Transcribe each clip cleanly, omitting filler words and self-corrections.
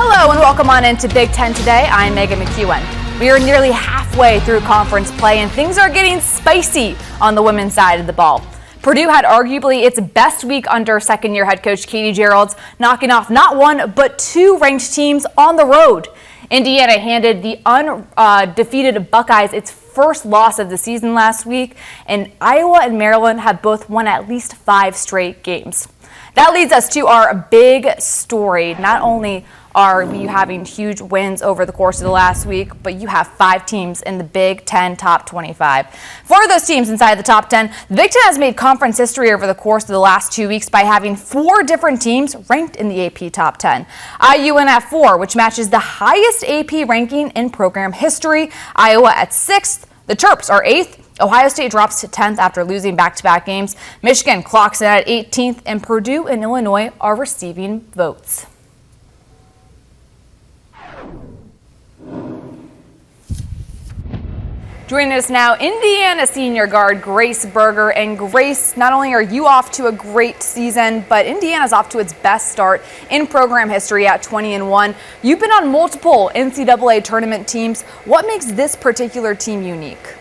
Hello and welcome on into Big Ten Today. I'm Megan McEwen. We are nearly halfway through conference play and things are getting spicy on the women's side of the ball. Purdue had arguably its best week under second-year head coach Katie Geralds, knocking off not one but two ranked teams on the road. Indiana handed the undefeated Buckeyes its first loss of the season last week, and Iowa and Maryland have both won at least 5 straight games. That leads us to our big story. Not only are you having huge wins over the course of the last week, but you have 5 teams in the Big Ten top 25. 4 of those teams inside the top 10, the Big Ten has made conference history over the course of the last 2 weeks by having 4 different teams ranked in the AP top 10. IU in at 4, which matches the highest AP ranking in program history. Iowa at 6th. The Terps are 8th. Ohio State drops to 10th after losing back-to-back games. Michigan clocks in at 18th, and Purdue and Illinois are receiving votes. Joining us now, Indiana senior guard Grace Berger. And Grace, not only are you off to a great season, but Indiana's off to its best start in program history at 20-1. You've been on multiple NCAA tournament teams. What makes this particular team unique?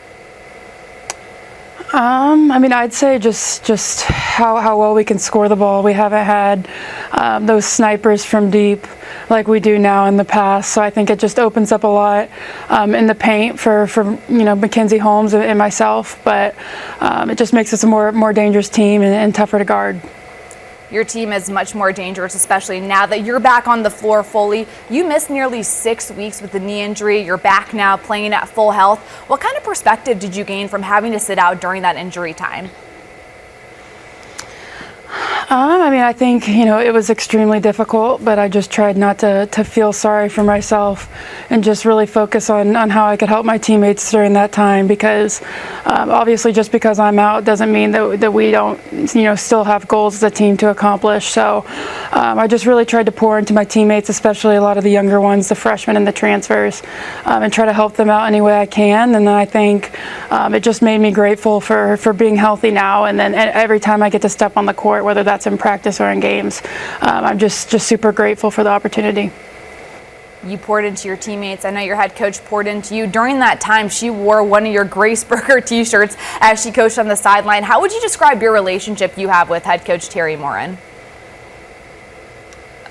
I'd say just how well we can score the ball. We haven't had those snipers from deep like we do now in the past. So I think it just opens up a lot in the paint for Mackenzie Holmes and myself. But it just makes us a more dangerous team and tougher to guard. Your team is much more dangerous, especially now that you're back on the floor fully. You missed nearly 6 weeks with the knee injury. You're back now playing at full health. What kind of perspective did you gain from having to sit out during that injury time? I think, it was extremely difficult, but I just tried not to feel sorry for myself and just really focus on how I could help my teammates during that time, because obviously just because I'm out doesn't mean that we don't, still have goals as a team to accomplish. So I just really tried to pour into my teammates, especially a lot of the younger ones, the freshmen and the transfers, and try to help them out any way I can. And then I think it just made me grateful for being healthy now. And then every time I get to step on the court, whether that's in practice or in games, I'm just super grateful for the opportunity. You poured into your teammates. I know your head coach poured into you. During that time, she wore one of your Grace Berger t-shirts as she coached on the sideline. How would you describe your relationship you have with head coach Terry Morin?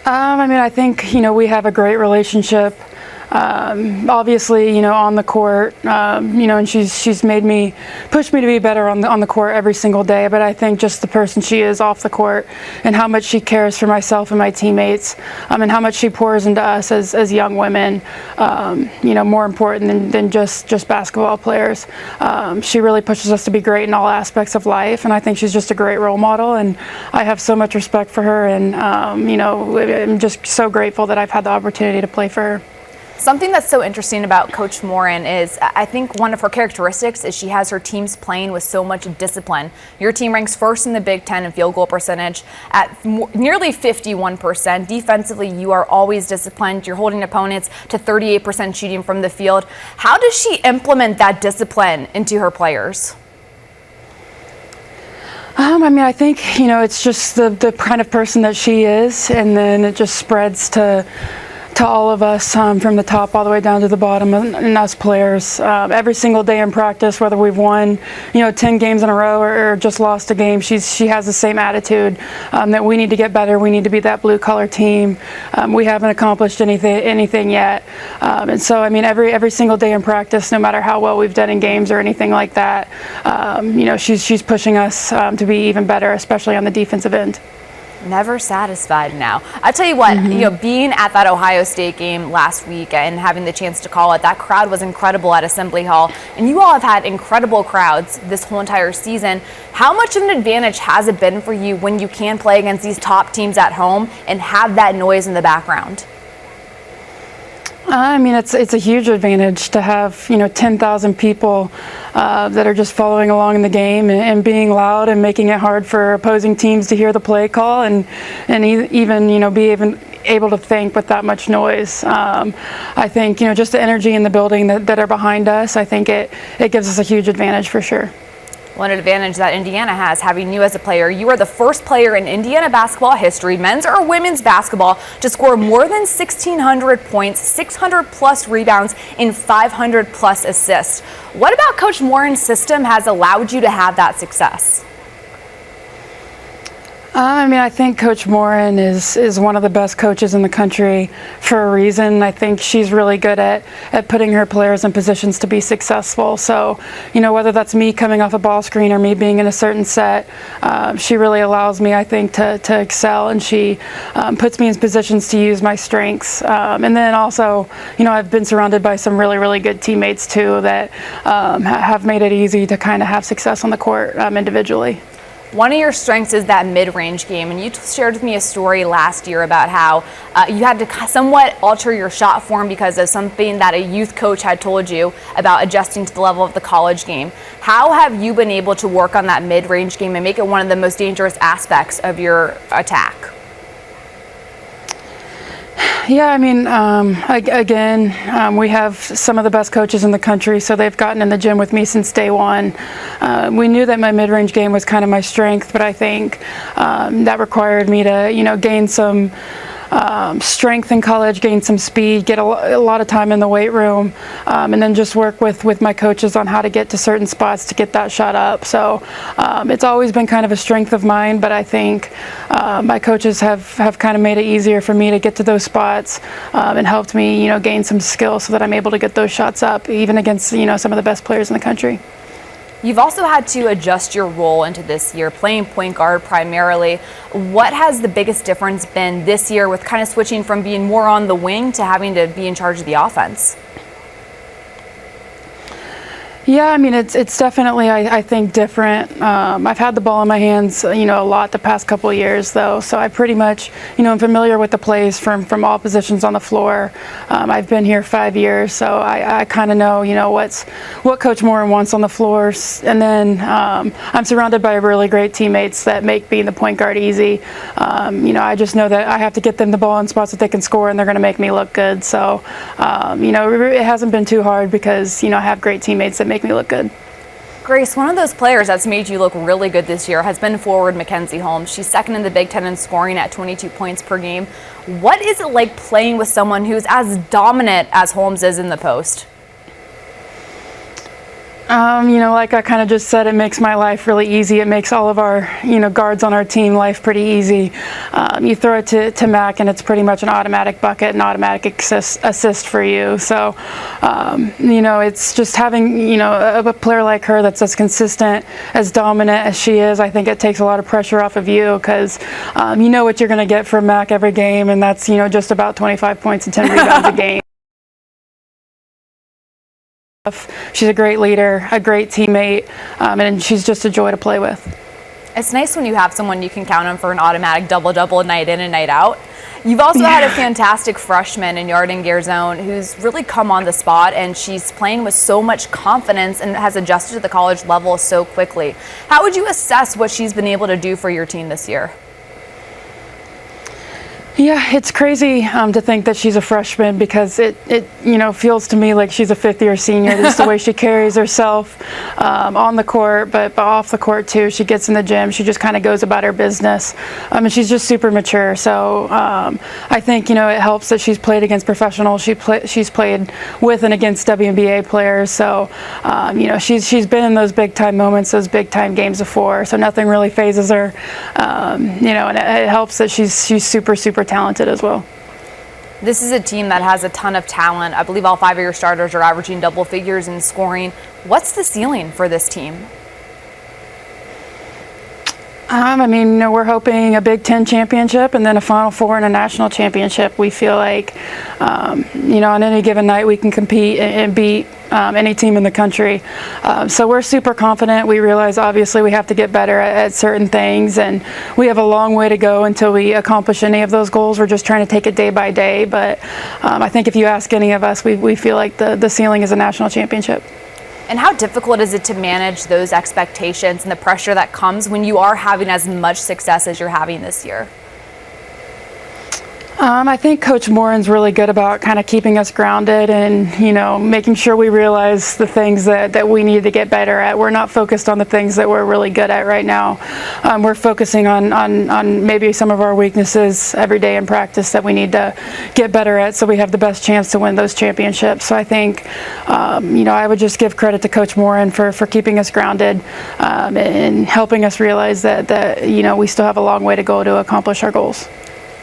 I think, we have a great relationship. Obviously, on the court, and she's pushed me to be better on the court every single day. But I think just the person she is off the court and how much she cares for myself and my teammates, and how much she pours into us as young women, more important than just basketball players. She really pushes us to be great in all aspects of life, and I think she's just a great role model. And I have so much respect for her, and I'm just so grateful that I've had the opportunity to play for her. Something that's so interesting about Coach Morin is I think one of her characteristics is she has her teams playing with so much discipline. Your team ranks first in the Big Ten in field goal percentage at nearly 51%. Defensively, you are always disciplined. You're holding opponents to 38% shooting from the field. How does she implement that discipline into her players? I think, it's just the kind of person that she is, and then it just spreads to all of us, from the top all the way down to the bottom, and us players. Every single day in practice, whether we've won 10 games in a row or just lost a game, she has the same attitude, that we need to get better. We need to be that blue collar team. We haven't accomplished anything yet, and so every single day in practice, no matter how well we've done in games or anything like that, she's pushing us to be even better, especially on the defensive end. Never satisfied now. I tell you what, being at that Ohio State game last week and having the chance to call it, that crowd was incredible at Assembly Hall. And you all have had incredible crowds this whole entire season. How much of an advantage has it been for you when you can play against these top teams at home and have that noise in the background? It's a huge advantage to have 10,000 people that are just following along in the game and being loud and making it hard for opposing teams to hear the play call and even be able to think with that much noise. I think just the energy in the building that are behind us. I think it gives us a huge advantage for sure. One advantage that Indiana has, having you as a player, you are the first player in Indiana basketball history, men's or women's basketball, to score more than 1,600 points, 600 plus rebounds, and 500 plus assists. What about Coach Morin's system has allowed you to have that success? I think Coach Morin is one of the best coaches in the country for a reason. I think she's really good at putting her players in positions to be successful. So, whether that's me coming off a ball screen or me being in a certain set, she really allows me, I think, to excel, and she puts me in positions to use my strengths. And then also, I've been surrounded by some really, really good teammates too that have made it easy to kind of have success on the court individually. One of your strengths is that mid-range game, and you shared with me a story last year about how you had to somewhat alter your shot form because of something that a youth coach had told you about adjusting to the level of the college game. How have you been able to work on that mid-range game and make it one of the most dangerous aspects of your attack? Yeah, we have some of the best coaches in the country, so they've gotten in the gym with me since day one. We knew that my mid-range game was kind of my strength, but I think that required me to, gain some strength in college, gain some speed, get a lot of time in the weight room, and then just work with my coaches on how to get to certain spots to get that shot up. So it's always been kind of a strength of mine, but I think my coaches have kind of made it easier for me to get to those spots and helped me, gain some skill so that I'm able to get those shots up, even against, some of the best players in the country. You've also had to adjust your role into this year, playing point guard primarily. What has the biggest difference been this year with kind of switching from being more on the wing to having to be in charge of the offense? Yeah, it's definitely, I think, different. I've had the ball in my hands, a lot the past couple of years, though. So I pretty much, I'm familiar with the plays from all positions on the floor. I've been here 5 years, so I kind of know, what Coach Morin wants on the floor. And then I'm surrounded by really great teammates that make being the point guard easy. I just know that I have to get them the ball in spots that they can score, and they're going to make me look good. So, it hasn't been too hard because, I have great teammates that make me look good. Grace, one of those players that's made you look really good this year has been forward Mackenzie Holmes. She's second in the Big Ten in scoring at 22 points per game. What is it like playing with someone who's as dominant as Holmes is in the post? Like I kind of just said, it makes my life really easy. It makes all of our, guards on our team life pretty easy. You throw it to Mac, and it's pretty much an automatic bucket, an automatic assist for you. So, it's just having, a player like her that's as consistent, as dominant as she is. I think it takes a lot of pressure off of you because you know what you're going to get from Mac every game, and that's, just about 25 points and 10 rebounds a game. She's a great leader, a great teammate, and she's just a joy to play with. It's nice when you have someone you can count on for an automatic double-double night in and night out. You've also had a fantastic freshman in Yarden Garzone who's really come on the spot, and she's playing with so much confidence and has adjusted to the college level so quickly. How would you assess what she's been able to do for your team this year? Yeah, it's crazy to think that she's a freshman because it feels to me like she's a fifth-year senior. Just the way she carries herself on the court, but off the court too. She gets in the gym. She just kind of goes about her business, and she's just super mature. So I think it helps that she's played against professionals. She's played with and against WNBA players. So she's been in those big-time moments, those big-time games before. So nothing really phases her. And it helps that she's super talented as well. This is a team that has a ton of talent. I believe all 5 of your starters are averaging double figures in scoring. What's the ceiling for this team? We're hoping a Big Ten championship and then a Final Four and a national championship. We feel like, on any given night we can compete and beat any team in the country. So we're super confident. We realize obviously we have to get better at certain things, and we have a long way to go until we accomplish any of those goals. We're just trying to take it day by day. But I think if you ask any of us, we feel like the ceiling is a national championship. And how difficult is it to manage those expectations and the pressure that comes when you are having as much success as you're having this year? I think Coach Morin's really good about kind of keeping us grounded and, making sure we realize the things that we need to get better at. We're not focused on the things that we're really good at right now. We're focusing on maybe some of our weaknesses every day in practice that we need to get better at so we have the best chance to win those championships. So I think, I would just give credit to Coach Morin for keeping us grounded and helping us realize that we still have a long way to go to accomplish our goals.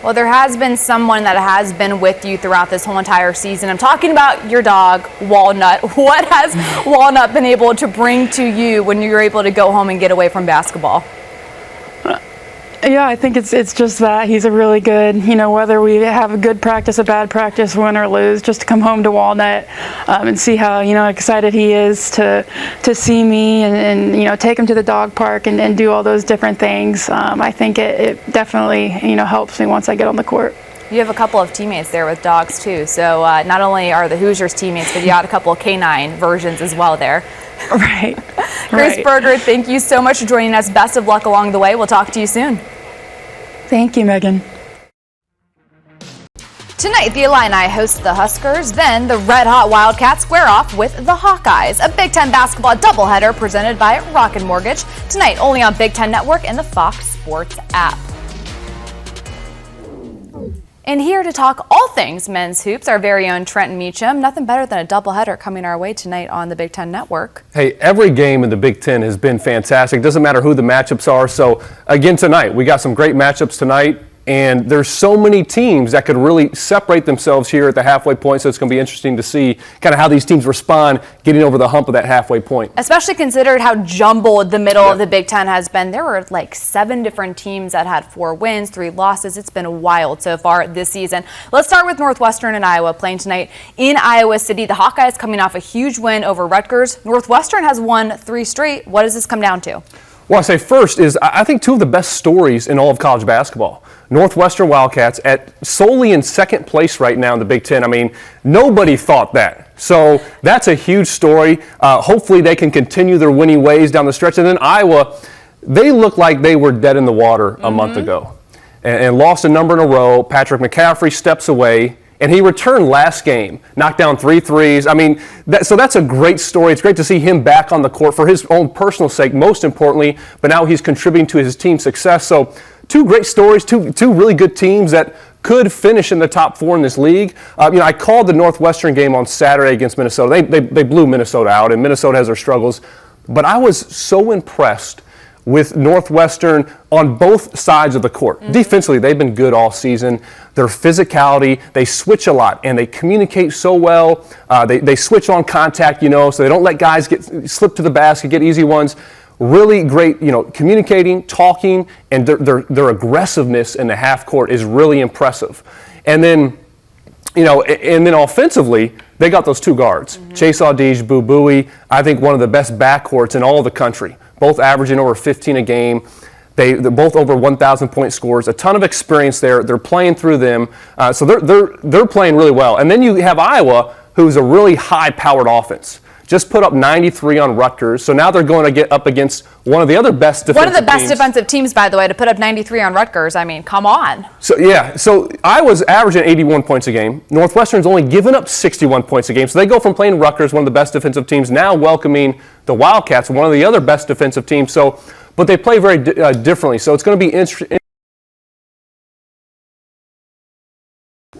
Well, there has been someone that has been with you throughout this whole entire season. I'm talking about your dog, Walnut. What has Walnut been able to bring to you when you're able to go home and get away from basketball? Yeah, I think it's just that he's a really good, whether we have a good practice, a bad practice, win or lose, just to come home to Walnut and see how, excited he is to see me and take him to the dog park and do all those different things. I think it definitely, helps me once I get on the court. You have a couple of teammates there with dogs too, so not only are the Hoosiers teammates, but you got a couple of canine versions as well there. Right. Grace Berger, thank you so much for joining us. Best of luck along the way. We'll talk to you soon. Thank you, Megan. Tonight, the Illini host the Huskers. Then the red-hot Wildcats square off with the Hawkeyes. A Big Ten basketball doubleheader presented by Rocket Mortgage. Tonight, only on Big Ten Network and the Fox Sports app. And here to talk all things men's hoops, our very own Trent and Meacham. Nothing better than a doubleheader coming our way tonight on the Big Ten Network. Hey, every game in the Big Ten has been fantastic. Doesn't matter who the matchups are. So, again, tonight, we got some great matchups tonight. And there's so many teams that could really separate themselves here at the halfway point, so it's going to be interesting to see kind of how these teams respond getting over the hump of that halfway point. Especially considered how jumbled the middle of the Big Ten has been. There were like 7 different teams that had 4 wins, 3 losses. It's been wild so far this season. Let's start with Northwestern and Iowa playing tonight in Iowa City. The Hawkeyes coming off a huge win over Rutgers. Northwestern has won 3 straight. What does this come down to? Well, I say first is I think 2 of the best stories in all of college basketball. Northwestern Wildcats solely in second place right now in the Big Ten. I mean, nobody thought that. So that's a huge story. Hopefully they can continue their winning ways down the stretch. And then Iowa, they looked like they were dead in the water a month ago and lost a number in a row. Patrick McCaffrey steps away. And he returned last game, knocked down 3 threes. I mean, so that's a great story. It's great to see him back on the court for his own personal sake, most importantly, but now he's contributing to his team's success. So 2 great stories, two really good teams that could finish in the top 4 in this league. I called the Northwestern game on Saturday against Minnesota. They blew Minnesota out, and Minnesota has their struggles. But I was so impressed with Northwestern on both sides of the court. Defensively, they've been good all season. Their physicality, they switch a lot, and they communicate so well. They switch on contact, so they don't let guys slip to the basket, get easy ones. Really great, communicating, talking, and their aggressiveness in the half court is really impressive. And then, offensively, they got those 2 guards. Chase Audige, Boo Buie, I think one of the best backcourts in all of the country. Both averaging over 15 a game. They're both over 1,000 point scores. A ton of experience there. They're playing through them, so they're playing really well. And then you have Iowa, who's a really high-powered offense. Just put up 93 on Rutgers, so now they're going to get up against one of the other best defensive teams. One of the best defensive teams, by the way, to put up 93 on Rutgers. I mean, come on. So Iowa's averaging 81 points a game. Northwestern's only given up 61 points a game. So they go from playing Rutgers, one of the best defensive teams, now welcoming the Wildcats, one of the other best defensive teams. But they play very differently. So it's going to be interesting.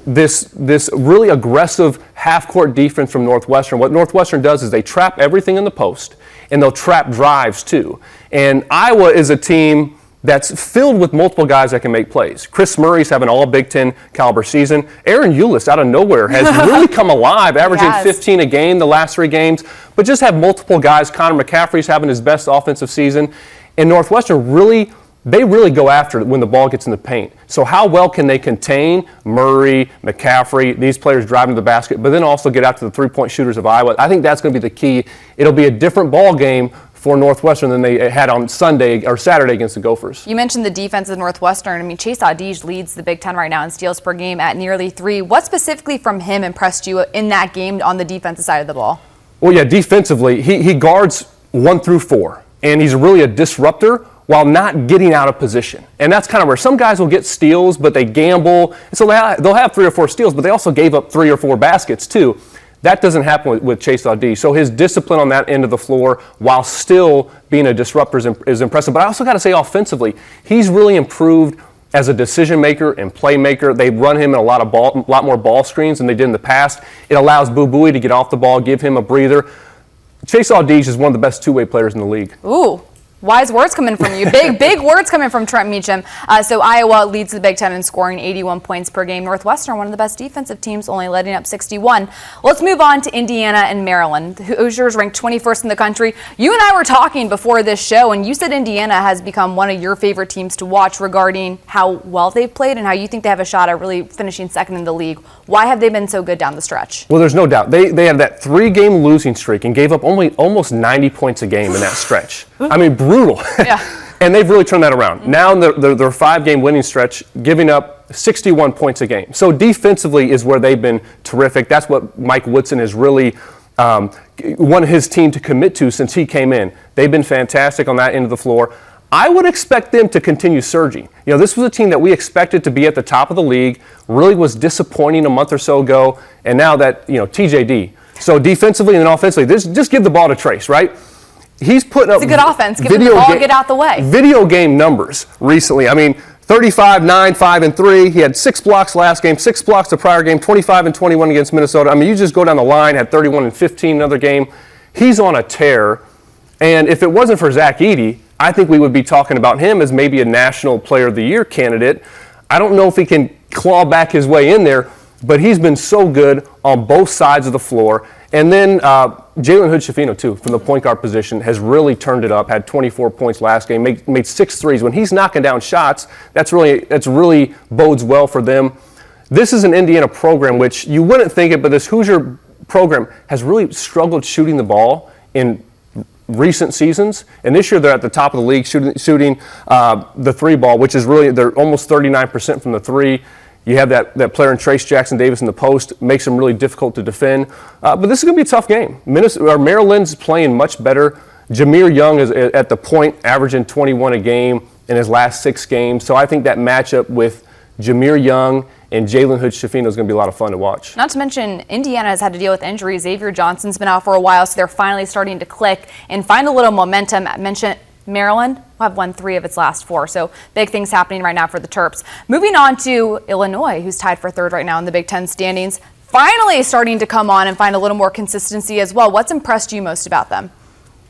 This really aggressive half-court defense from Northwestern. What Northwestern does is they trap everything in the post, and they'll trap drives too. And Iowa is a team that's filled with multiple guys that can make plays. Chris Murray's having an all Big Ten caliber season. Aaron Eulis out of nowhere has really come alive, averaging 15 a game the last 3 games. But just have multiple guys. Connor McCaffrey's having his best offensive season. And Northwestern really go after it when the ball gets in the paint. So how well can they contain Murray, McCaffrey, these players driving to the basket, but then also get after the 3-point shooters of Iowa? I think that's going to be the key. It'll be a different ball game for Northwestern than they had on Sunday or Saturday against the Gophers. You mentioned the defense of Northwestern. I mean, Chase Audige leads the Big Ten right now in steals per game at nearly 3. What specifically from him impressed you in that game on the defensive side of the ball? Well, yeah, defensively, he guards 1 through 4, and he's really a disruptor while not getting out of position. And that's kind of where some guys will get steals, but they gamble. And so they'll have 3 or 4 steals, but they also gave up 3 or 4 baskets too. That doesn't happen with Chase Audee. So his discipline on that end of the floor while still being a disruptor is impressive. But I also got to say offensively, he's really improved as a decision maker and playmaker. They run him in a lot more ball screens than they did in the past. It allows Boo Buie to get off the ball, give him a breather. Chase Audee is one of the best two-way players in the league. Ooh. Wise words coming from you. Big words coming from Trent Meacham. So Iowa leads the Big Ten in scoring 81 points per game. Northwestern, one of the best defensive teams, only letting up 61. Let's move on to Indiana and Maryland. The Hoosiers ranked 21st in the country. You and I were talking before this show, and you said Indiana has become one of your favorite teams to watch regarding how well they've played and how you think they have a shot at really finishing second in the league. Why have they been so good down the stretch? Well, there's no doubt. They had that 3-game losing streak and gave up almost 90 points a game in that stretch. I mean, brutal. Yeah. And they've really turned that around. Now in their 5-game winning stretch, giving up 61 points a game. So defensively is where they've been terrific. That's what Mike Woodson has really wanted his team to commit to since he came in. They've been fantastic on that end of the floor. I would expect them to continue surging. You know, this was a team that we expected to be at the top of the league, really was disappointing a month or so ago, and now that, TJD. So defensively and then offensively, just give the ball to Trace, right? He's putting up it's a good offense. Give him the ball, get out the way. Video game numbers recently. I mean, 35, 9, 5, and 3. He had 6 blocks last game, 6 blocks the prior game, 25 and 21 against Minnesota. I mean, you just go down the line, had 31 and 15 another game. He's on a tear. And if it wasn't for Zach Edey, I think we would be talking about him as maybe a National Player of the Year candidate. I don't know if he can claw back his way in there, but he's been so good on both sides of the floor. And then Jalen Hood-Schifino, too, from the point guard position, has really turned it up, had 24 points last game, made 6 threes. When he's knocking down shots, that's really bodes well for them. This is an Indiana program which you wouldn't think it, but this Hoosier program has really struggled shooting the ball in recent seasons, and this year they're at the top of the league shooting the 3 ball, which is really, they're almost 39% from the 3. You have that player in Trace Jackson Davis in the post, makes them really difficult to defend. But this is going to be a tough game. Maryland's playing much better. Jameer Young is at the point, averaging 21 a game in his last 6 games. So I think that matchup with Jameer Young and Jalen Hood-Schifino is going to be a lot of fun to watch. Not to mention, Indiana has had to deal with injuries. Xavier Johnson's been out for a while, so they're finally starting to click and find a little momentum. I mentioned Maryland will have won 3 of its last 4, so big things happening right now for the Terps. Moving on to Illinois, who's tied for 3rd right now in the Big Ten standings. Finally starting to come on and find a little more consistency as well. What's impressed you most about them?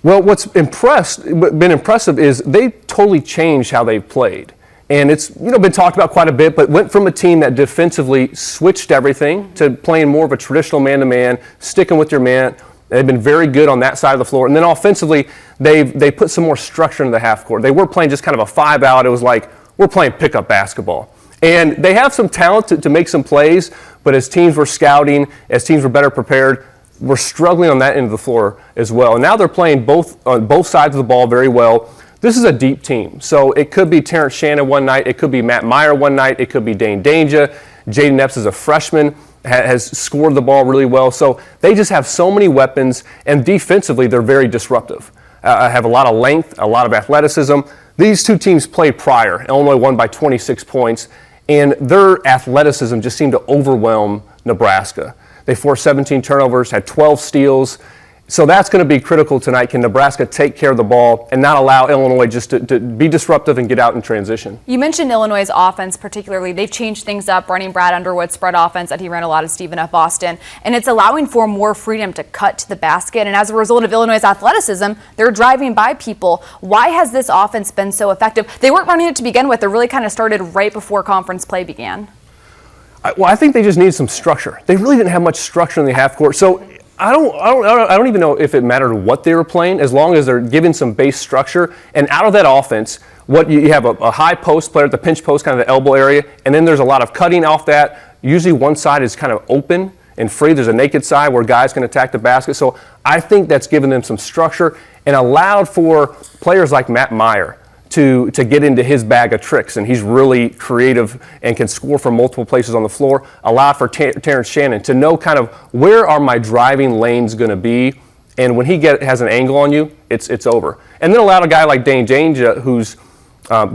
Well, what's been impressive is they totally changed how they've played. And it's been talked about quite a bit, but went from a team that defensively switched everything to playing more of a traditional man-to-man, sticking with your man. They've been very good on that side of the floor. And then offensively, they put some more structure into the half court. They were playing just kind of a 5-out. It was like, we're playing pickup basketball. And they have some talent to make some plays, but as teams were scouting, as teams were better prepared, we're struggling on that end of the floor as well. And now they're playing on both sides of the ball very well. This is a deep team. So it could be Terrence Shannon one night. It could be Matt Meyer one night. It could be Dane Danger. Jaden Epps is a freshman, has scored the ball really well. So they just have so many weapons, and defensively they're very disruptive. Have a lot of length, a lot of athleticism. These two teams played prior. Illinois won by 26 points, and their athleticism just seemed to overwhelm Nebraska. They forced 17 turnovers, had 12 steals. So that's going to be critical tonight. Can Nebraska take care of the ball and not allow Illinois just to be disruptive and get out in transition? You mentioned Illinois' offense particularly. They've changed things up, running Brad Underwood's spread offense that he ran a lot of Stephen F. Austin, and it's allowing for more freedom to cut to the basket. And as a result of Illinois' athleticism, they're driving by people. Why has this offense been so effective? They weren't running it to begin with. It really kind of started right before conference play began. Well, I think they just needed some structure. They really didn't have much structure in the half court. So I don't even know if it mattered what they were playing, as long as they're giving some base structure. And out of that offense, what you have a high post player at the pinch post, kind of the elbow area, and then there's a lot of cutting off that. Usually one side is kind of open and free. There's a naked side where guys can attack the basket. So I think that's given them some structure and allowed for players like Matt Meyer to get into his bag of tricks, and he's really creative and can score from multiple places on the floor. Allowed for Terrence Shannon to know kind of where are my driving lanes going to be, and when he has an angle on you, it's over. And then allowed a guy like Dane Danger, who's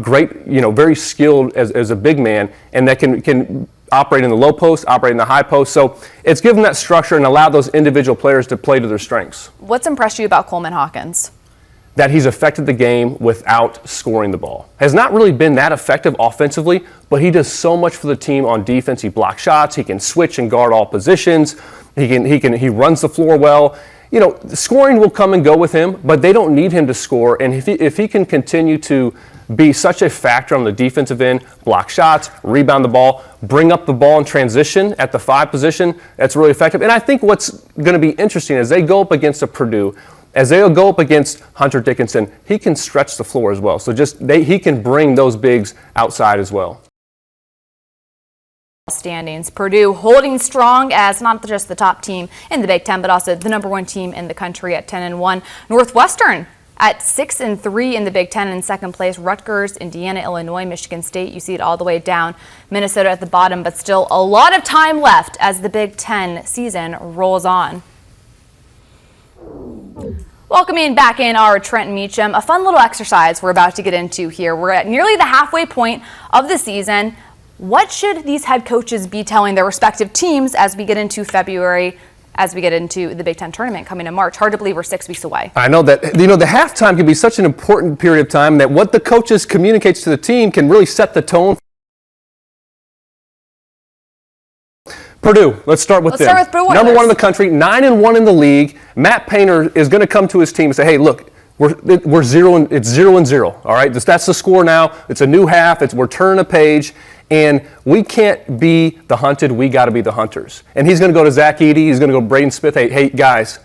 great, very skilled as a big man, and that can operate in the low post, operate in the high post. So it's given that structure and allowed those individual players to play to their strengths. What's impressed you about Coleman Hawkins? That he's affected the game without scoring the ball. Has not really been that effective offensively, but he does so much for the team on defense. He blocks shots, he can switch and guard all positions, he runs the floor well. Scoring will come and go with him, but they don't need him to score. And if he can continue to be such a factor on the defensive end, block shots, rebound the ball, bring up the ball in transition at the 5 position, that's really effective. And I think what's going to be interesting as they go up against a Purdue, as they'll go up against Hunter Dickinson, he can stretch the floor as well. So he can bring those bigs outside as well. Standings. Purdue holding strong as not just the top team in the Big Ten, but also the #1 team in the country at 10-1. Northwestern at 6-3 in the Big Ten in second place. Rutgers, Indiana, Illinois, Michigan State. You see it all the way down. Minnesota at the bottom, but still a lot of time left as the Big Ten season rolls on. Welcoming back in our Trent and Meacham, a fun little exercise we're about to get into here. We're at nearly the halfway point of the season. What should these head coaches be telling their respective teams as we get into February, as we get into the Big Ten tournament coming in March? Hard to believe we're 6 weeks away. I know that, the halftime can be such an important period of time that what the coaches communicates to the team can really set the tone. Purdue, let's start with them. Start with Purdue. Number 1 in the country, 9-1 in the league. Matt Painter is going to come to his team and say, hey, look, we're 0-0, all right? That's the score now. It's a new half. We're turning a page. And we can't be the hunted. We got to be the hunters. And he's going to go to Zach Edey. He's going to go to Braden Smith. Hey, guys,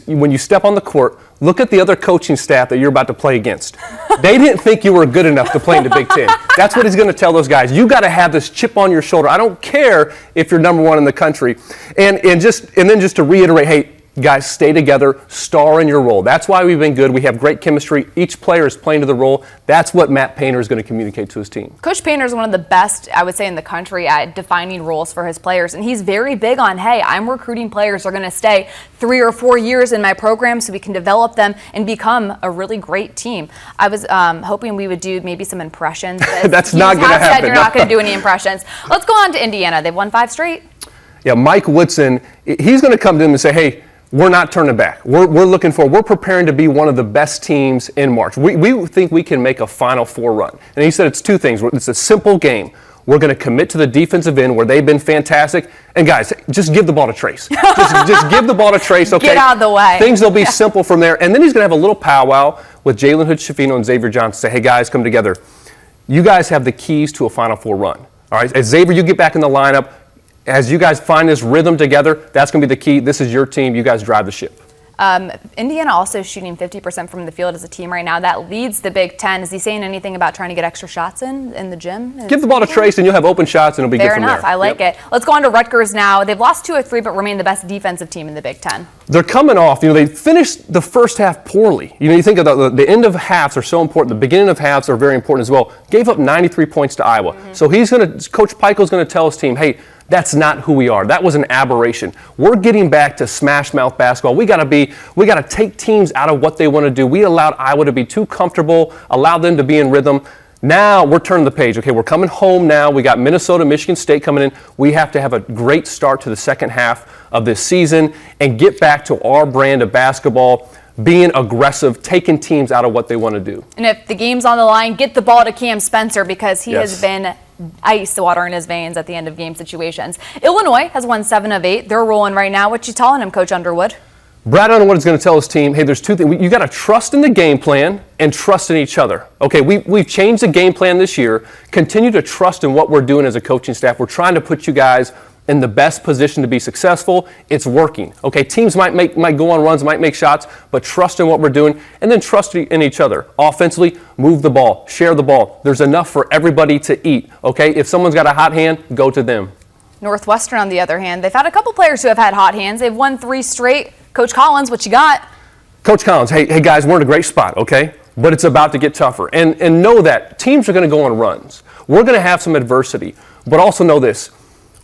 when you step on the court, look at the other coaching staff that you're about to play against. They didn't think you were good enough to play in the Big Ten. That's what he's going to tell those guys. You got to have this chip on your shoulder. I don't care if you're number 1 in the country. And then just to reiterate, hey, guys, stay together, star in your role. That's why we've been good. We have great chemistry. Each player is playing to the role. That's what Matt Painter is going to communicate to his team. Coach Painter is one of the best, I would say, in the country at defining roles for his players. And he's very big on, hey, I'm recruiting players who are going to stay 3 or 4 years in my program so we can develop them and become a really great team. I was hoping we would do maybe some impressions. That's not going to happen. You're not going to do any impressions. Let's go on to Indiana. They've won 5 straight. Yeah, Mike Woodson, he's going to come to them and say, hey, we're not turning back. We're preparing to be one of the best teams in March. We think we can make a Final Four run. And he said it's 2 things. It's a simple game. We're going to commit to the defensive end where they've been fantastic. And guys, just give the ball to Trace. just give the ball to Trace, okay? Get out of the way. Things will be simple from there. And then he's going to have a little powwow with Jalen Hood-Schifino and Xavier Johnson. Say, hey, guys, come together. You guys have the keys to a Final Four run. All right, as Xavier, you get back in the lineup. As you guys find this rhythm together, that's going to be the key. This is your team. You guys drive the ship. Indiana also shooting 50% from the field as a team right now. That leads the Big Ten. Is he saying anything about trying to get extra shots in the gym? Give the ball to Trace and you'll have open shots and it'll be good from there. Fair enough. I like it. Let's go on to Rutgers now. They've lost 2 of 3 but remain the best defensive team in the Big Ten. They're coming off. They finished the first half poorly. You think of the end of halves are so important. The beginning of halves are very important as well. Gave up 93 points to Iowa. Mm-hmm. So Coach Pikel's going to tell his team, hey, that's not who we are. That was an aberration. We're getting back to smash mouth basketball. We got to take teams out of what they want to do. We allowed Iowa to be too comfortable, allowed them to be in rhythm. Now we're turning the page. Okay, we're coming home now. We got Minnesota, Michigan State coming in. We have to have a great start to the second half of this season and get back to our brand of basketball, being aggressive, taking teams out of what they want to do. And if the game's on the line, get the ball to Cam Spencer because he has been ice water in his veins at the end of game situations. Illinois has won 7 of 8. They're rolling right now. What you telling him, Coach Underwood? Brad Underwood is going to tell his team, hey, there's 2 things. You got to trust in the game plan and trust in each other. Okay, we've changed the game plan this year. Continue to trust in what we're doing as a coaching staff. We're trying to put you guys in the best position to be successful. It's working. Okay, teams might go on runs, might make shots, but trust in what we're doing and then trust in each other. Offensively, move the ball, share the ball. There's enough for everybody to eat. Okay, if someone's got a hot hand, go to them. Northwestern, on the other hand, they've had a couple players who have had hot hands. They've won 3 straight. Coach Collins, what you got? Coach Collins, hey guys, we're in a great spot, okay? But it's about to get tougher. And know that teams are going to go on runs. We're going to have some adversity. But also know this.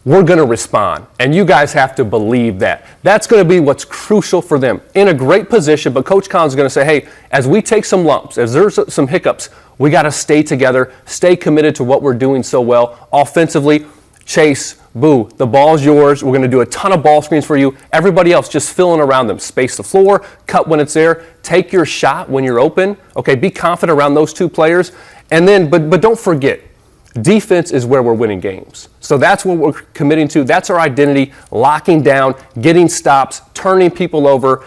we're going to respond. And you guys have to believe that. That's going to be what's crucial for them. In a great position, but Coach Collins is going to say, hey, as we take some lumps, as there's some hiccups, we got to stay together, stay committed to what we're doing so well. Offensively, Chase, Boo, the ball's yours. We're going to do a ton of ball screens for you. Everybody else just filling around them. Space the floor, cut when it's there. Take your shot when you're open. Okay, be confident around those two players. And then, but don't forget, defense is where we're winning games. So that's what we're committing to. That's our identity, locking down, getting stops, turning people over.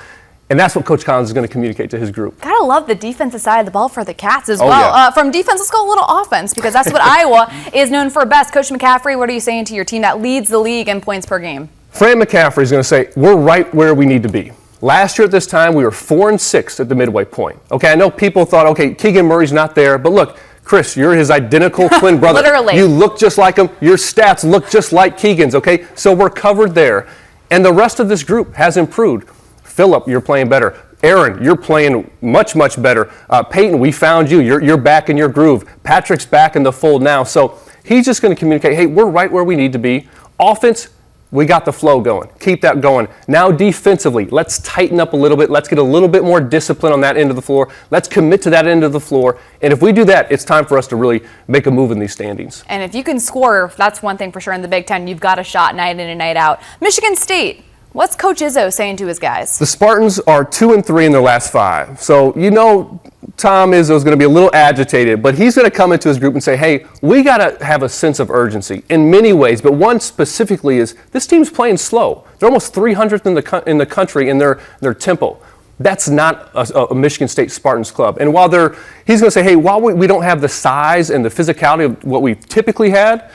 And that's what Coach Collins is going to communicate to his group. Gotta love the defensive side of the ball for the Cats as Oh, well. yeah. From defense, let's go a little offense because that's what Iowa is known for best. Coach McCaffrey, what are you saying to your team that leads the league in points per game? Fran McCaffrey is going to say, we're right where we need to be. Last year at this time, we were 4-6 at the midway point. Okay, I know people thought, okay, Keegan Murray's not there, but look, Chris, you're his identical twin brother. Literally. You look just like him. Your stats look just like Keegan's, okay? So we're covered there. And the rest of this group has improved. Phillip, you're playing better. Aaron, you're playing much, much better. Peyton, we found you. You're back in your groove. Patrick's back in the fold now. So he's just going to communicate, hey, we're right where we need to be. Offense, we got the flow going. Keep that going. Now defensively, let's tighten up a little bit. Let's get a little bit more discipline on that end of the floor. Let's commit to that end of the floor. And if we do that, it's time for us to really make a move in these standings. And if you can score, that's one thing for sure in the Big Ten. You've got a shot night in and night out. Michigan State. What's Coach Izzo saying to his guys? The Spartans are 2-3 in their last 5. So, you know, Tom Izzo is going to be a little agitated, but he's going to come into his group and say, hey, we got to have a sense of urgency in many ways. But one specifically is this team's playing slow. They're almost 300th in the country in their tempo. That's not a Michigan State Spartans club. And while he's going to say, hey, while we don't have the size and the physicality of what we've typically had,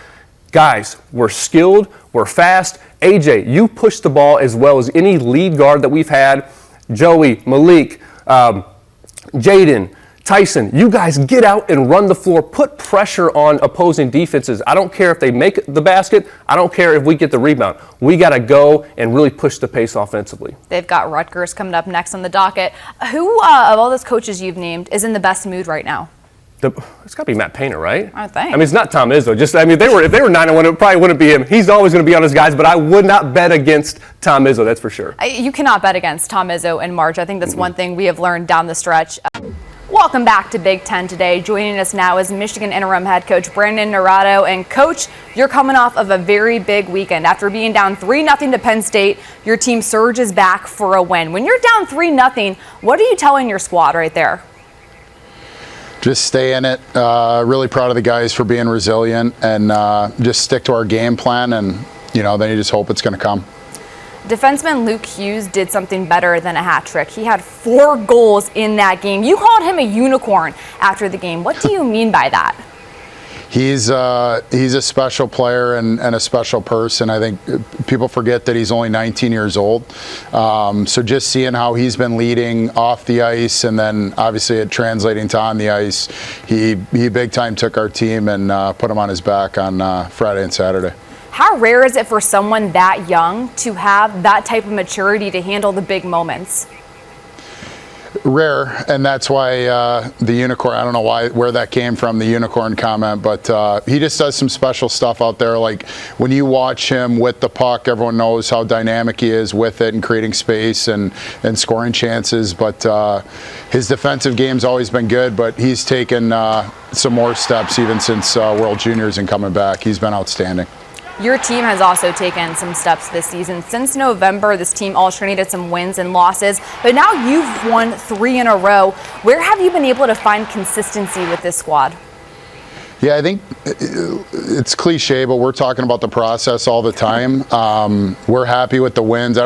guys, we're skilled, we're fast. AJ, you push the ball as well as any lead guard that we've had. Joey, Malik, Jaden, Tyson, you guys get out and run the floor. Put pressure on opposing defenses. I don't care if they make the basket. I don't care if we get the rebound. We got to go and really push the pace offensively. They've got Rutgers coming up next on the docket. Who of all those coaches you've named is in the best mood right now? It's got to be Matt Painter, right? I think. I mean, it's not Tom Izzo. If they were 9-1, it probably wouldn't be him. He's always going to be on his guys, but I would not bet against Tom Izzo, that's for sure. You cannot bet against Tom Izzo in March. I think that's one thing we have learned down the stretch. Welcome back to Big Ten Today. Joining us now is Michigan interim head coach Brandon Nurato. And coach, you're coming off of a very big weekend. After being down 3-0 to Penn State, your team surges back for a win. When you're down 3-0, what are you telling your squad right there? Just stay in it. Really proud of the guys for being resilient and just stick to our game plan, and then you just hope it's going to come. Defenseman Luke Hughes did something better than a hat trick. He had 4 goals in that game. You called him a unicorn after the game. What do you mean by that? He's a special player and a special person. I think people forget that he's only 19 years old. So just seeing how he's been leading off the ice and then obviously it translating to on the ice, he big time took our team and put him on his back on Friday and Saturday. How rare is it for someone that young to have that type of maturity to handle the big moments? Rare, and that's why the unicorn, I don't know where that came from, the unicorn comment, but he just does some special stuff out there. Like when you watch him with the puck, everyone knows how dynamic he is with it and creating space and scoring chances, but his defensive game's always been good, but he's taken some more steps even since World Juniors and coming back. He's been outstanding. Your team has also taken some steps this season. Since November, this team alternated some wins and losses, but now you've won 3 in a row. Where have you been able to find consistency with this squad? Yeah, I think it's cliche, but we're talking about the process all the time. We're happy with the wins.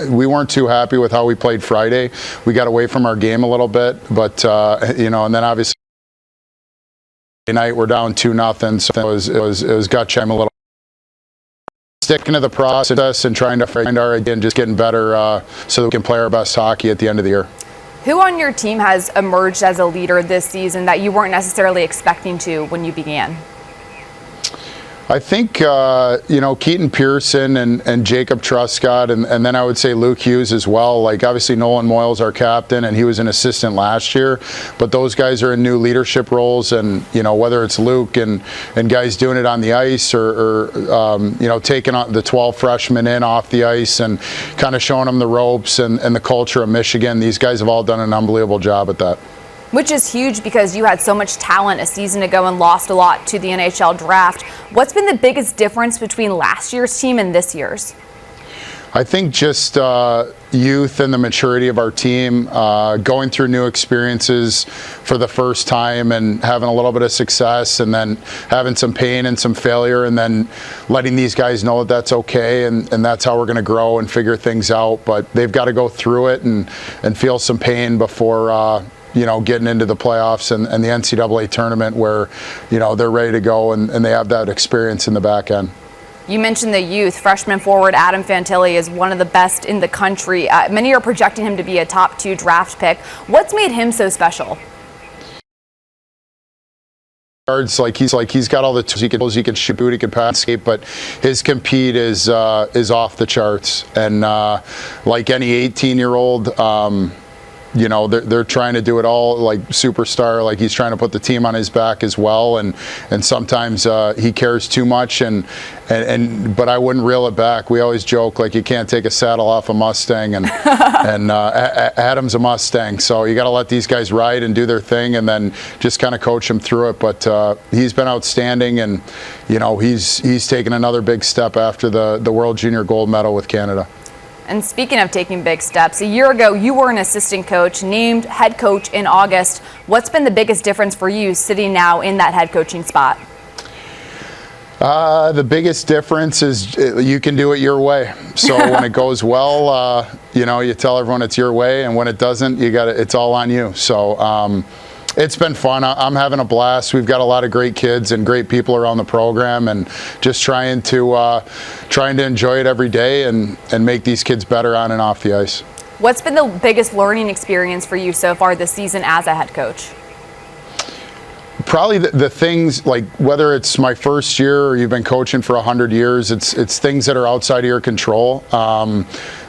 We weren't too happy with how we played Friday. We got away from our game a little bit, but and then obviously tonight we're down 2-0, so it was gut check a little. Sticking to the process and trying to find our again, just getting better so that we can play our best hockey at the end of the year. Who on your team has emerged as a leader this season that you weren't necessarily expecting to when you began? I think, Keaton Pearson and Jacob Truscott, and then I would say Luke Hughes as well. Like, obviously, Nolan Moyle's our captain, and he was an assistant last year. But those guys are in new leadership roles, and, whether it's Luke and guys doing it on the ice or taking on the 12 freshmen in off the ice and kind of showing them the ropes and the culture of Michigan, these guys have all done an unbelievable job at that. Which is huge because you had so much talent a season ago and lost a lot to the NHL draft. What's been the biggest difference between last year's team and this year's? I think just youth and the maturity of our team, going through new experiences for the first time and having a little bit of success and then having some pain and some failure and then letting these guys know that that's okay and that's how we're going to grow and figure things out. But they've got to go through it and feel some pain before getting into the playoffs and the NCAA tournament where, they're ready to go and they have that experience in the back end. You mentioned the youth. Freshman forward Adam Fantilli is one of the best in the country. Many are projecting him to be a top 2 draft pick. What's made him so special? He's got all the tools. He can shoot, he can pass, skate, but his compete is off the charts. And like any 18-year-old, they're trying to do it all like superstar, like he's trying to put the team on his back as well, and sometimes he cares too much, but I wouldn't reel it back. We always joke like you can't take a saddle off a Mustang, and Adam's a Mustang, so you got to let these guys ride and do their thing, and then just kind of coach them through it. But he's been outstanding, and he's taken another big step after the World Junior Gold Medal with Canada. And speaking of taking big steps, a year ago you were an assistant coach, named head coach in August. What's been the biggest difference for you sitting now in that head coaching spot? The biggest difference is you can do it your way. So when it goes well, you tell everyone it's your way, and when it doesn't, it's all on you. So it's been fun. I'm having a blast. We've got a lot of great kids and great people around the program, and just trying to enjoy it every day and make these kids better on and off the ice. What's been the biggest learning experience for you so far this season as a head coach? Probably the things, like whether it's my first year or you've been coaching for 100 years, it's things that are outside of your control.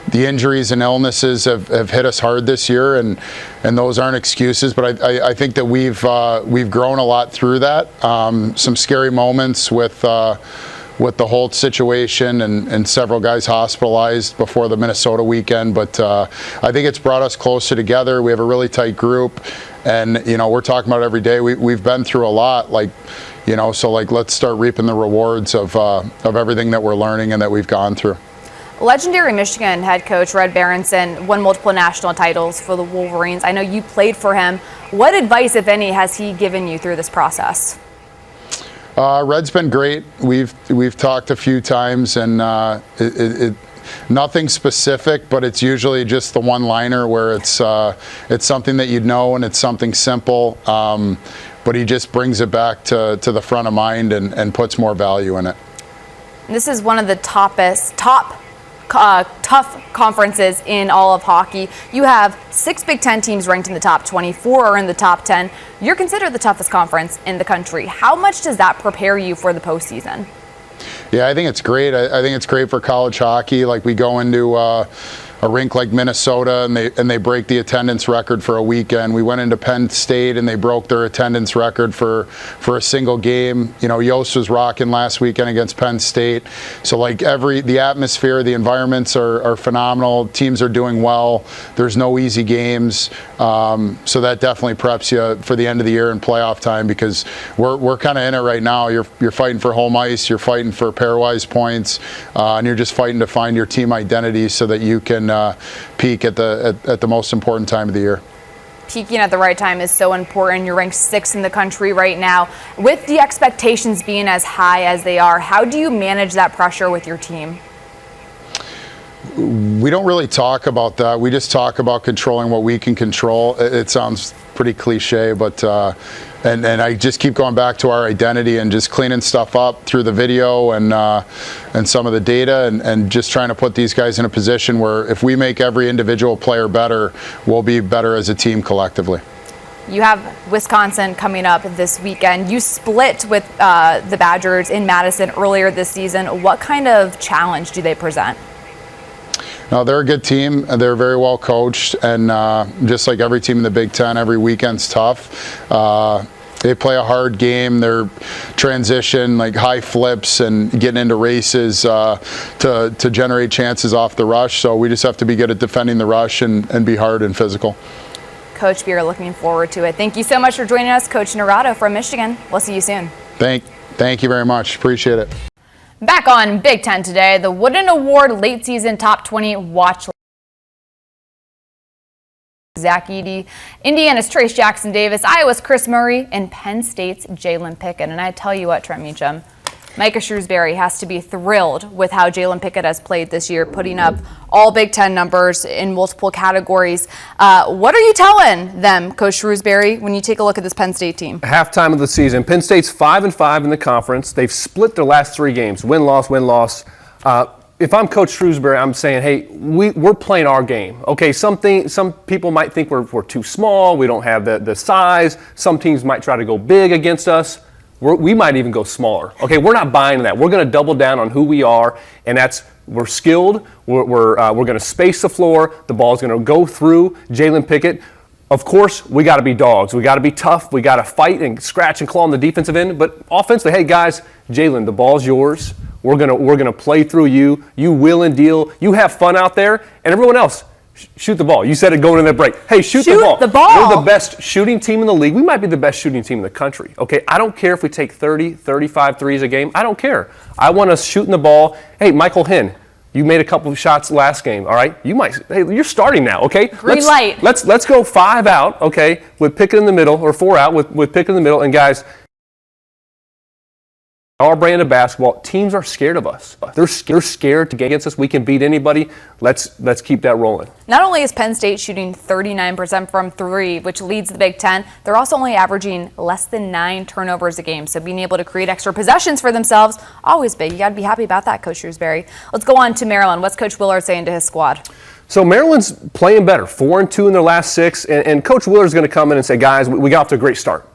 The injuries and illnesses have hit us hard this year, and those aren't excuses. But I think that we've grown a lot through that. Some scary moments with the Holt situation and several guys hospitalized before the Minnesota weekend. But I think it's brought us closer together. We have a really tight group, and we're talking about it every day. We've been through a lot, so let's start reaping the rewards of everything that we're learning and that we've gone through. Legendary Michigan head coach Red Berenson won multiple national titles for the Wolverines. I know you played for him. What advice, if any, has he given you through this process? Red's been great. We've talked a few times, and nothing specific, but it's usually just the one-liner where it's something that you'd know and it's something simple. But he just brings it back to the front of mind and puts more value in it. This is one of the tough conferences in all of hockey. You have 6 Big Ten teams ranked in the top 20, 4 are in the top 10. You're considered the toughest conference in the country. How much does that prepare you for the postseason? Yeah, I think it's great. I think it's great for college hockey. Like, we go into a rink like Minnesota and they break the attendance record for a weekend. We went into Penn State and they broke their attendance record for a single game. Yost was rocking last weekend against Penn State. So the atmosphere, the environments are phenomenal. Teams are doing well. There's no easy games. So that definitely preps you for the end of the year and playoff time, because we're kind of in it right now. You're fighting for home ice, you're fighting for pairwise points, and you're just fighting to find your team identity so that you can peak at the most important time of the year. Peaking at the right time is so important. You're ranked 6th in the country right now. With the expectations being as high as they are, how do you manage that pressure with your team? We don't really talk about that. We just talk about controlling what we can control. It sounds pretty cliche, but and I just keep going back to our identity and just cleaning stuff up through the video and some of the data, and just trying to put these guys in a position where if we make every individual player better, we'll be better as a team collectively. You have Wisconsin coming up this weekend. You split with the Badgers in Madison earlier this season. What kind of challenge do they present? No, they're a good team. They're very well coached, and just like every team in the Big Ten, every weekend's tough. They play a hard game. Their transition, like high flips and getting into races to generate chances off the rush. So we just have to be good at defending the rush and be hard and physical. Coach, we are looking forward to it. Thank you so much for joining us, Coach Nurato from Michigan. We'll see you soon. Thank you very much. Appreciate it. Back on Big Ten today, the Wooden Award late season top 20 watch. Zach Edey, Indiana's Trace Jackson Davis, Iowa's Chris Murray, and Penn State's Jalen Pickett. And I tell you what, Trent Meacham, Micah Shrewsbury has to be thrilled with how Jalen Pickett has played this year, putting up all Big Ten numbers in multiple categories. What are you telling them, Coach Shrewsbury, when you take a look at this Penn State team? Halftime of the season, Penn State's 5-5 in the conference. They've split their last 3 games, win-loss, win-loss. If I'm Coach Shrewsbury, I'm saying, hey, we're playing our game. Okay, some people might think we're too small, we don't have the size. Some teams might try to go big against us. We might even go smaller. Okay, we're not buying that. We're going to double down on who we are, and that's we're skilled. We're going to space the floor. The ball's going to go through Jalen Pickett. Of course, we got to be dogs. We got to be tough. We got to fight and scratch and claw on the defensive end. But offensively, hey guys, Jalen, the ball's yours. We're gonna play through you. You will and deal. You have fun out there, and everyone else, shoot the ball. You said it going in that break. Hey, shoot the ball. We're the best shooting team in the league. We might be the best shooting team in the country. Okay, I don't care if we take 30, 35 threes a game. I don't care. I want us shooting the ball. Hey, Michael Henn, you made a couple of shots last game. All right, you're starting now. Okay, green light. Let's go 5 out. Okay, with Pickett in the middle, or 4 out with Pickett in the middle, and guys. Our brand of basketball, teams are scared of us. They're scared to get against us. We can beat anybody. Let's keep that rolling. Not only is Penn State shooting 39% from 3, which leads the Big Ten, they're also only averaging less than 9 turnovers a game. So being able to create extra possessions for themselves, always big. You got to be happy about that, Coach Shrewsbury. Let's go on to Maryland. What's Coach Willard saying to his squad? So Maryland's playing better, 4-2 in their last 6, and Coach Willard's going to come in and say, guys, we got off to a great start.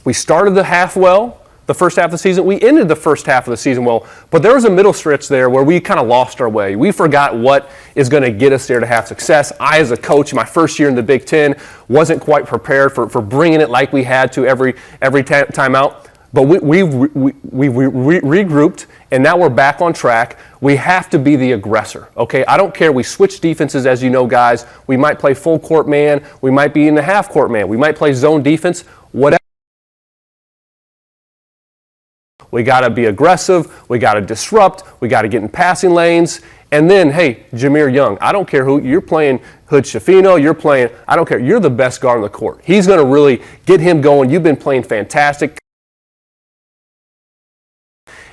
We started the half well. The first half of the season. We ended the first half of the season well, but there was a middle stretch there where we kind of lost our way. We forgot what is going to get us there to have success. I, as a coach, my first year in the Big Ten, wasn't quite prepared for bringing it like we had to every time out. But we regrouped, and now we're back on track. We have to be the aggressor, okay? I don't care. We switch defenses, as you know, guys. We might play full court man. We might be in the half court man. We might play zone defense, whatever. We got to be aggressive. We got to disrupt. We got to get in passing lanes. And then, hey, Jameer Young, I don't care who you're playing, Hood Schifino, you're playing, I don't care. You're the best guard on the court. He's going to really get him going. You've been playing fantastic.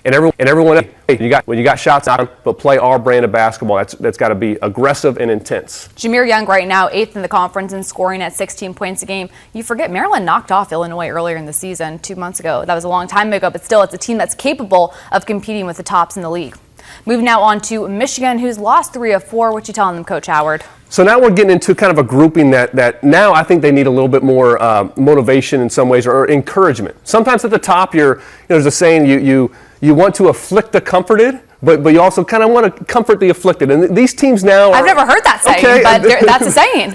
And everyone, hey, when you got shots on, but play our brand of basketball. That's got to be aggressive and intense. Jameer Young right now 8th in the conference and scoring at 16 points a game. You forget Maryland knocked off Illinois earlier in the season 2 months ago. That was a long time ago, but still, it's a team that's capable of competing with the tops in the league. Moving now on to Michigan, who's lost 3 of 4. What you telling them, Coach Howard? So now we're getting into kind of a grouping that now I think they need a little bit more motivation in some ways, or encouragement. Sometimes at the top, there's a saying you want to afflict the comforted, but you also kind of want to comfort the afflicted. And these teams now I've never heard that saying, okay, but that's a saying.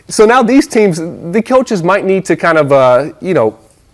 So now these teams, the coaches might need to kind of,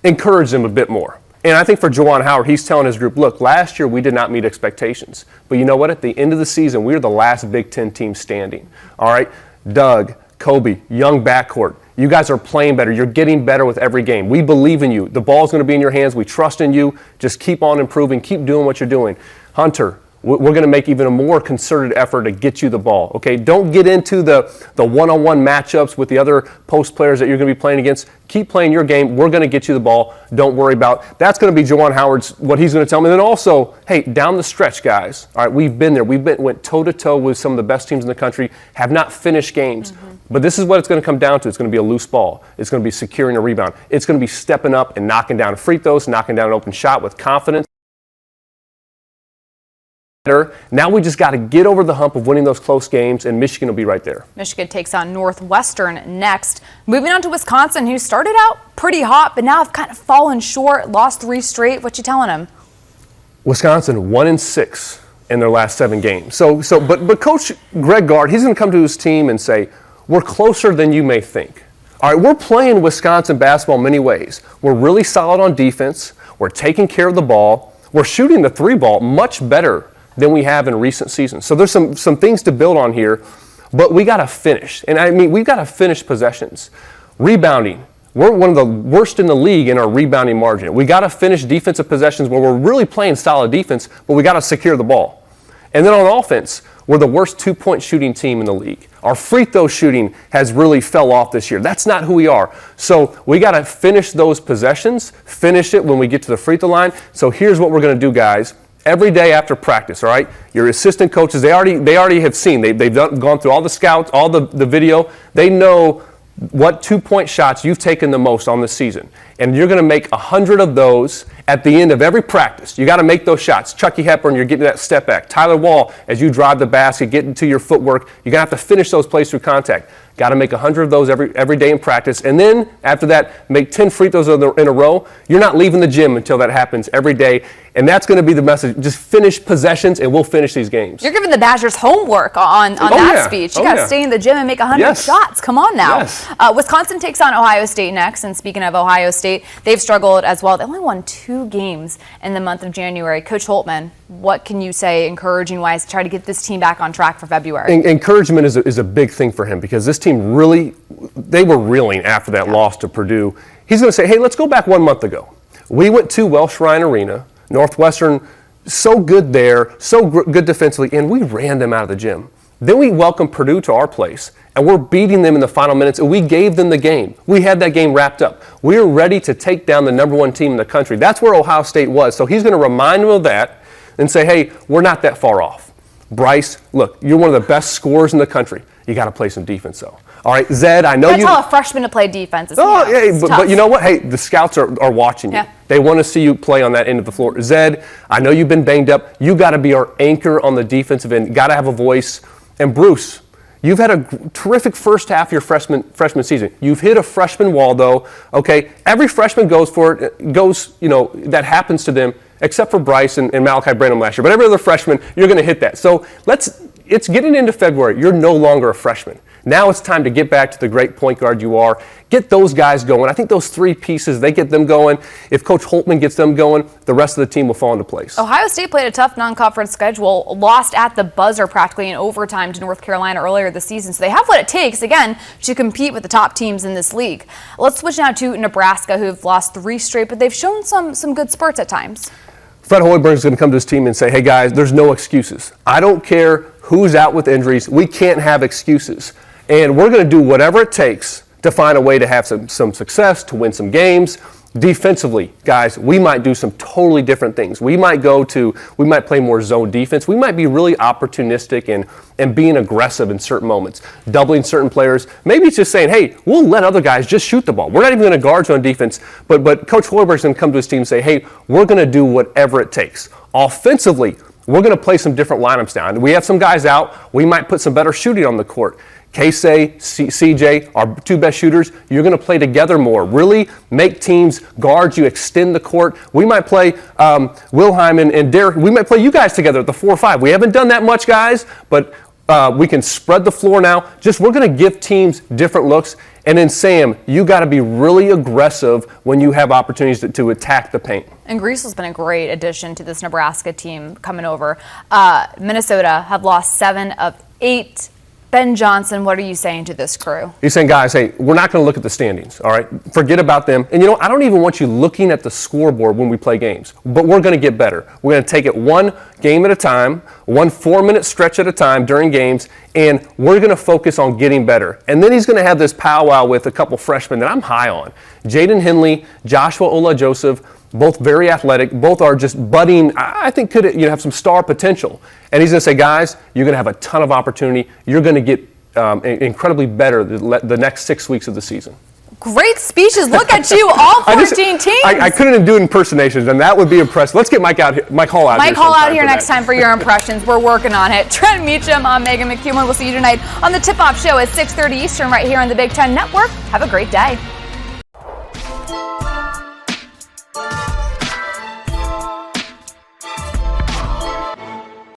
encourage them a bit more. And I think for Juwan Howard, he's telling his group, look, last year we did not meet expectations. But you know what? At the end of the season, we were the last Big Ten team standing. All right? Doug, Kobe, young backcourt. You guys are playing better. You're getting better with every game. We believe in you. The ball's going to be in your hands. We trust in you. Just keep on improving. Keep doing what you're doing. Hunter, we're going to make even a more concerted effort to get you the ball. Okay, don't get into the one-on-one matchups with the other post players that you're going to be playing against. Keep playing your game. We're going to get you the ball. Don't worry about. That's going to be Juwan Howard's, what he's going to tell me. And then also, hey, down the stretch, guys. All right, we've been there. Went toe-to-toe with some of the best teams in the country, have not finished games. Mm-hmm. But this is what it's going to come down to. It's going to be a loose ball. It's going to be securing a rebound. It's going to be stepping up and knocking down free throws, knocking down an open shot with confidence. Now we just got to get over the hump of winning those close games, and Michigan will be right there. Michigan takes on Northwestern next. Moving on to Wisconsin, who started out pretty hot, but now have kind of fallen short, lost 3 straight. What you telling them? Wisconsin 1-6 in their last 7 games. But Coach Greg Gard, he's going to come to his team and say, we're closer than you may think. All right, we're playing Wisconsin basketball in many ways. We're really solid on defense. We're taking care of the ball. We're shooting the 3 ball much better than we have in recent seasons. So there's some things to build on here, but we got to finish. And I mean, we've got to finish possessions. Rebounding, we're one of the worst in the league in our rebounding margin. We got to finish defensive possessions where we're really playing solid defense, but we got to secure the ball. And then on offense, we're the worst 2-point shooting team in the league. Our free throw shooting has really fell off this year. That's not who we are. So we got to finish those possessions, finish it when we get to the free throw line. So here's what we're going to do, guys. Every day after practice, all right, your assistant coaches, they already have seen. They've gone through all the scouts, all the video. They know what 2-point shots you've taken the most on the season. And you're going to make 100 of those at the end of every practice. You got to make those shots. Chucky Hepburn, you're getting that step back. Tyler Wall, as you drive the basket, get into your footwork, you're going to have to finish those plays through contact. Got to make 100 of those every day in practice. And then after that, make 10 free throws in a row. You're not leaving the gym until that happens every day. And that's going to be the message. Just finish possessions, and we'll finish these games. You're giving the Badgers homework on that speech. You got to stay in the gym and make 100 shots. Come on now. Yes. Wisconsin takes on Ohio State next. And speaking of Ohio State, they've struggled as well. They only won 2 games in the month of January. Coach Holtman, what can you say encouraging-wise to try to get this team back on track for February? Encouragement is a big thing for him because this team really, they were reeling after that loss to Purdue. He's going to say, hey, let's go back 1 month ago. We went to Welsh Ryan Arena, Northwestern, so good there, so good defensively, and we ran them out of the gym. Then we welcomed Purdue to our place, and we're beating them in the final minutes, and we gave them the game. We had that game wrapped up. We were ready to take down the #1 team in the country. That's where Ohio State was. So he's going to remind them of that and say, hey, we're not that far off. Bryce, look, you're one of the best scorers in the country. You got to play some defense, though. All right, Zed, I know you tell a freshman to play defense. But you know what? Hey, the scouts are watching you. Yeah. They want to see you play on that end of the floor. Zed, I know you've been banged up. You got to be our anchor on the defensive end. Got to have a voice. And Bruce, you've had a terrific first half of your freshman season. You've hit a freshman wall, though. Okay, every freshman goes for it. That happens to them, except for Bryce and Malachi Branham last year. But every other freshman, you're going to hit that. So it's getting into February. You're no longer a freshman. Now it's time to get back to the great point guard you are. Get those guys going. I think those 3 pieces, they get them going. If Coach Holtman gets them going, the rest of the team will fall into place. Ohio State played a tough non-conference schedule, lost at the buzzer practically in overtime to North Carolina earlier this season. So they have what it takes, again, to compete with the top teams in this league. Let's switch now to Nebraska, who've lost 3 straight, but they've shown some good spurts at times. Fred Hoiberg is going to come to his team and say, hey, guys, there's no excuses. I don't care who's out with injuries. We can't have excuses. And we're going to do whatever it takes to find a way to have some success, to win some games. Defensively, guys, we might do some totally different things. We might play more zone defense. We might be really opportunistic and being aggressive in certain moments, doubling certain players. Maybe it's just saying, hey, we'll let other guys just shoot the ball. We're not even going to guard you on defense. But Coach Hoiberg's going to come to his team and say, hey, we're going to do whatever it takes. Offensively, we're going to play some different lineups down. We have some guys out. We might put some better shooting on the court. Casey, CJ, our 2 best shooters, you're going to play together more. Really make teams guard you, extend the court. We might play Wilhelm and Derek. We might play you guys together at the 4 or 5. We haven't done that much, guys, but we can spread the floor now. We're going to give teams different looks. And then, Sam, you got to be really aggressive when you have opportunities to attack the paint. And Griesel's been a great addition to this Nebraska team coming over. Minnesota have lost 7 of 8. Ben Johnson, what are you saying to this crew? He's saying, guys, hey, we're not going to look at the standings, all right? Forget about them. And, I don't even want you looking at the scoreboard when we play games. But we're going to get better. We're going to take it 1 game at a time, 1 4-minute stretch at a time during games, and we're going to focus on getting better. And then he's going to have this powwow with a couple freshmen that I'm high on. Jaden Henley, Joshua Ola-Joseph, both very athletic, both are just budding, I think could have some star potential. And he's going to say, guys, you're going to have a ton of opportunity. You're going to get incredibly better the next 6 weeks of the season. Great speeches. Look at you, all 14 teams. I couldn't do impersonations, and that would be impressive. Let's get Mike Hall out here. Mike Hall out here next time for your impressions. We're working on it. Trent Meacham, I'm Megan McEwen. We'll see you tonight on the Tip-Off Show at 6:30 Eastern right here on the Big Ten Network. Have a great day.